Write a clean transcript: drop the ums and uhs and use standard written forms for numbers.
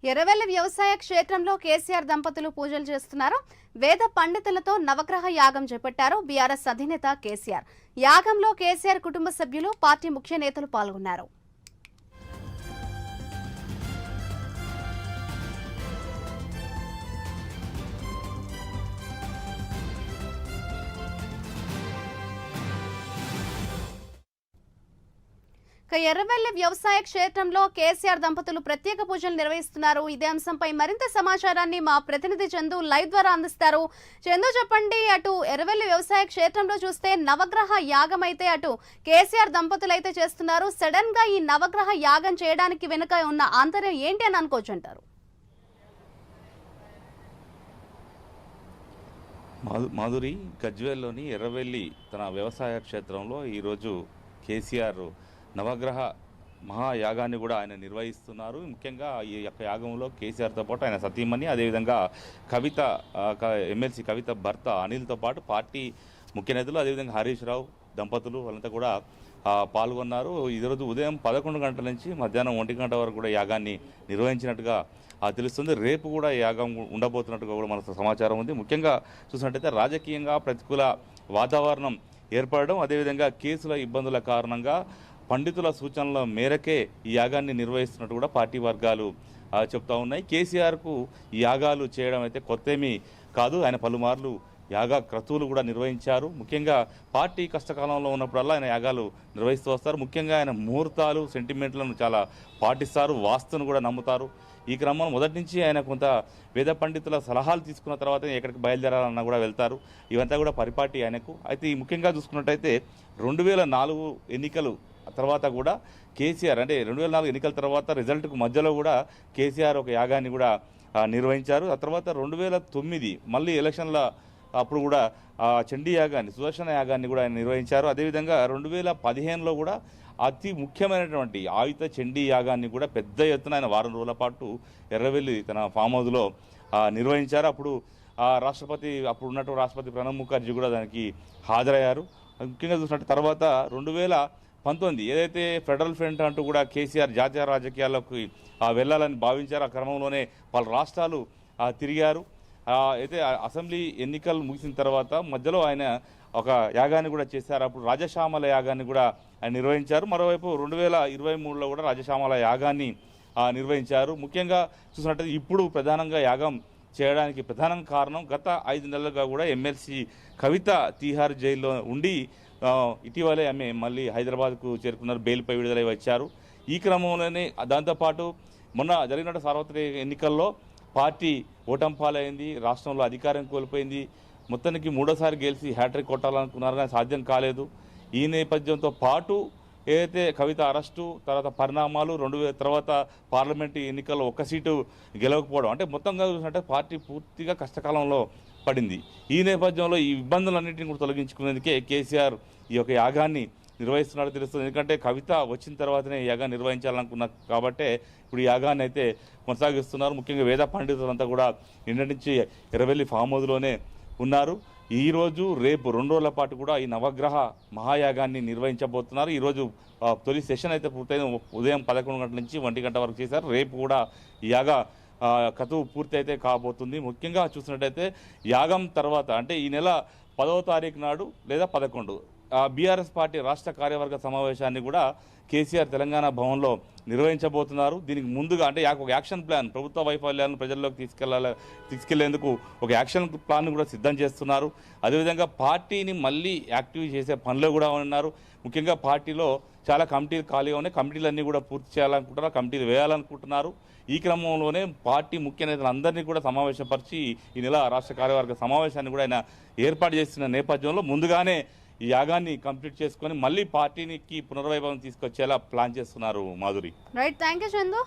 ఎర్రవెల్లి వ్యవసాయ క్షేత్రంలో కేసీఆర్ దంపతులు పూజలు చేస్తున్నారు. వేద పండితులతో నవగ్రహ యాగం చేపట్టారు బీఆర్ఎస్ అధినేత కేసీఆర్. యాగంలో కేసీఆర్ కుటుంబ సభ్యులు, పార్టీ ముఖ్య నేతలు పాల్గొన్నారు. ఎర్రవెల్లి వ్యవసాయ క్షేత్రంలో కేసీఆర్ దంపతులు ప్రత్యేక పూజలు నిర్వహిస్తున్నారు. ఇదే అంశంపై మరింత సమాచారాన్ని మా ప్రతినిధి చందు లైవ్ ద్వారా అందిస్తారు. చందు, చెప్పండి, అటు ఎర్రవెల్లి వ్యవసాయ క్షేత్రంలో చూస్తే నవగ్రహ యాగం అయితే అటు కేసీఆర్ దంపతులు అయితే చేస్తున్నారు. సడన్ గా ఈ నవగ్రహ యాగం చేయడానికి వెనుక ఉన్న ఆంతర్యం ఏంటి అని అనుకోవచ్చు అంటారు? మాధురి, గజ్వేల్లోని ఎర్రవెల్లి తన వ్యవసాయ క్షేత్రంలో ఈరోజు కేసీఆర్ నవగ్రహ మహాయాగాన్ని కూడా ఆయన నిర్వహిస్తున్నారు. ముఖ్యంగా ఈ యొక్క యాగంలో కేసీఆర్తో పాటు ఆయన సతీమణి, అదేవిధంగా కవిత, ఎమ్మెల్సీ కవిత భర్త అనిల్తో పాటు పార్టీ ముఖ్య నేతలు, అదేవిధంగా హరీష్ రావు దంపతులు వాళ్ళంతా కూడా పాల్గొన్నారు. ఈరోజు ఉదయం 11 గంటల నుంచి మధ్యాహ్నం 1 గంట వరకు కూడా యాగాన్ని నిర్వహించినట్టుగా తెలుస్తుంది. రేపు కూడా యాగం ఉండబోతున్నట్టుగా కూడా మనకు సమాచారం ఉంది. ముఖ్యంగా చూసినట్టయితే రాజకీయంగా ప్రతికూల వాతావరణం ఏర్పడడం, అదేవిధంగా కేసుల ఇబ్బందుల కారణంగా పండితుల సూచనల మేరకే ఈ యాగాన్ని నిర్వహిస్తున్నట్టు కూడా పార్టీ వర్గాలు చెప్తా ఉన్నాయి. కేసీఆర్కు ఈ యాగాలు చేయడం అయితే కొత్తేమీ కాదు. ఆయన పలుమార్లు యాగ క్రతువులు కూడా నిర్వహించారు. ముఖ్యంగా పార్టీ కష్టకాలంలో ఉన్నప్పుడల్లా ఆయన యాగాలు నిర్వహిస్తూ వస్తారు. ముఖ్యంగా ఆయన ముహూర్తాలు, సెంటిమెంట్లను చాలా పాటిస్తారు, వాస్తును కూడా నమ్ముతారు. ఈ క్రమంలో మొదటి నుంచి ఆయన కొంత వేద పండితుల సలహాలు తీసుకున్న తర్వాత ఎక్కడికి బయలుదేరాలన్నా కూడా వెళ్తారు. ఇవంతా కూడా పరిపాటి ఆయనకు. అయితే ఈ ముఖ్యంగా చూసుకున్నట్టయితే 2004 ఎన్నికలు తర్వాత కూడా కేసీఆర్, అంటే 2004 ఎన్నికల తర్వాత రిజల్ట్కు మధ్యలో కూడా కేసీఆర్ ఒక యాగాన్ని కూడా నిర్వహించారు. ఆ తర్వాత 2009 మళ్ళీ ఎలక్షన్ల అప్పుడు కూడా చండీ యాగాన్ని, సుదర్శన యాగాన్ని కూడా ఆయన నిర్వహించారు. అదేవిధంగా 2015లో కూడా అతి ముఖ్యమైనటువంటి ఆయుధ చండీ యాగాన్ని కూడా పెద్ద ఎత్తున ఆయన వారం రోజుల పాటు ఎర్రవెల్లి తన ఫామ్ హౌస్లో నిర్వహించారు. అప్పుడు అప్పుడు ఉన్నటువంటి రాష్ట్రపతి ప్రణబ్ ముఖర్జీ కూడా దానికి హాజరయ్యారు. ముఖ్యంగా చూసినట్టు తర్వాత 2019 ఏదైతే ఫెడరల్ ఫ్రంట్ అంటూ కూడా కేసీఆర్ జాతీయ రాజకీయాల్లోకి వెళ్ళాలని భావించారు. ఆ క్రమంలోనే పలు రాష్ట్రాలు తిరిగారు. అయితే అసెంబ్లీ ఎన్నికలు ముగిసిన తర్వాత మధ్యలో ఆయన ఒక యాగాన్ని కూడా చేశారు. అప్పుడు రాజశ్యామల యాగాన్ని కూడా ఆయన నిర్వహించారు. మరోవైపు 2023లో కూడా రాజశ్యామల యాగాన్ని నిర్వహించారు. ముఖ్యంగా చూసినట్టయితే ఇప్పుడు ప్రధానంగా యాగం చేయడానికి ప్రధాన కారణం గత 5 నెలలుగా కూడా ఎమ్మెల్సీ కవిత తీహార్ జైల్లో ఉండి ఇటీవలే ఆమె మళ్ళీ హైదరాబాద్కు చేరుకున్నారు. బెయిల్పై విడుదలై వచ్చారు. ఈ క్రమంలోనే దాంతోపాటు మొన్న జరిగిన సార్వత్రిక ఎన్నికల్లో పార్టీ ఓటంపాలైంది, రాష్ట్రంలో అధికారం కోల్పోయింది. మొత్తానికి 3వ సారి గెలిచి హ్యాట్రిక్ కొట్టాలనుకున్నారు కానీ సాధ్యం కాలేదు. ఈ నేపథ్యంతో పాటు ఏదైతే కవిత అరెస్టు తర్వాత పరిణామాలు, తర్వాత పార్లమెంటు ఎన్నికల్లో 1 సీటు గెలవకపోవడం, అంటే మొత్తంగా చూసినట్టే పార్టీ పూర్తిగా కష్టకాలంలో పడింది. ఈ నేపథ్యంలో ఈ ఇబ్బందులన్నింటినీ కూడా తొలగించుకునేందుకే కేసీఆర్ ఈ యొక్క యాగాన్ని నిర్వహిస్తున్నట్టు తెలుస్తుంది. ఎందుకంటే కవిత వచ్చిన తర్వాతనే యాగాన్ని నిర్వహించాలనుకున్నారు కాబట్టే ఇప్పుడు ఈ యాగాన్ని అయితే కొనసాగిస్తున్నారు. ముఖ్యంగా వేద పండితులంతా కూడా నిన్నటి నుంచి ఎర్రవెల్లి ఫామ్ హౌస్లోనే ఉన్నారు. ఈరోజు రేపు 2 రోజుల పాటు కూడా ఈ నవగ్రహ మహాయాగాన్ని నిర్వహించబోతున్నారు. ఈరోజు తొలి సెషన్ అయితే పూర్తయింది. ఉదయం 11 గంటల నుంచి 1 గంట వరకు చేశారు. రేపు కూడా ఈ యాగ క్రతువు పూర్తి అయితే కాబోతుంది. ముఖ్యంగా చూసినట్టయితే యాగం తర్వాత అంటే ఈ నెల 10వ తారీఖు నాడు లేదా 11 బీఆర్ఎస్ పార్టీ రాష్ట్ర కార్యవర్గ సమావేశాన్ని కూడా కేసీఆర్ తెలంగాణ భవన్లో నిర్వహించబోతున్నారు. దీనికి ముందుగా అంటే ఒక యాక్షన్ ప్లాన్, ప్రభుత్వ వైఫల్యాలను ప్రజల్లోకి తీసుకెళ్లేందుకు ఒక యాక్షన్ ప్లాన్ కూడా సిద్ధం చేస్తున్నారు. అదేవిధంగా పార్టీని మళ్ళీ యాక్టివ్ చేసే పనిలో కూడా ఉన్నారు. ముఖ్యంగా పార్టీలో చాలా కమిటీలు ఖాళీగా ఉన్నాయి. కమిటీలన్నీ కూడా పూర్తి చేయాలనుకుంటున్నారు, కమిటీలు వేయాలనుకుంటున్నారు. ఈ క్రమంలోనే పార్టీ ముఖ్య నేతలందరినీ కూడా సమావేశపరిచి ఈ నెల రాష్ట్ర కార్యవర్గ సమావేశాన్ని కూడా ఆయన ఏర్పాటు చేస్తున్న నేపథ్యంలో ముందుగానే ఈ యాగాన్ని కంప్లీట్ చేసుకొని మళ్ళీ పార్టీకి పునర్వైభవం తీసుకొచ్చేలా ప్లాన్ చేస్తున్నారు. Madhuri, right, thank you Chandu.